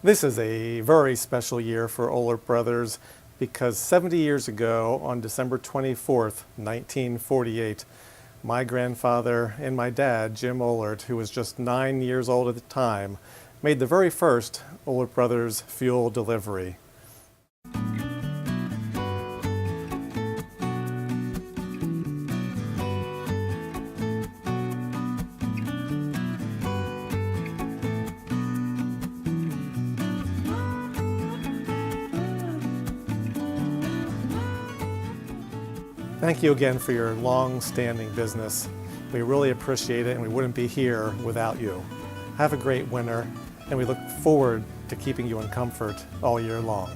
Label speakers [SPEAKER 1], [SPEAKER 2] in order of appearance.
[SPEAKER 1] This is a very special year for Oehlert Brothers because 70 years ago, on December 24th, 1948, my grandfather and my dad, Jim Oehlert, who was just 9 years old at the time, made the very first Oehlert Brothers fuel delivery. Thank you again for your long-standing business. We really appreciate it, and we wouldn't be here without you. Have a great winter, and we look forward to keeping you in comfort all year long.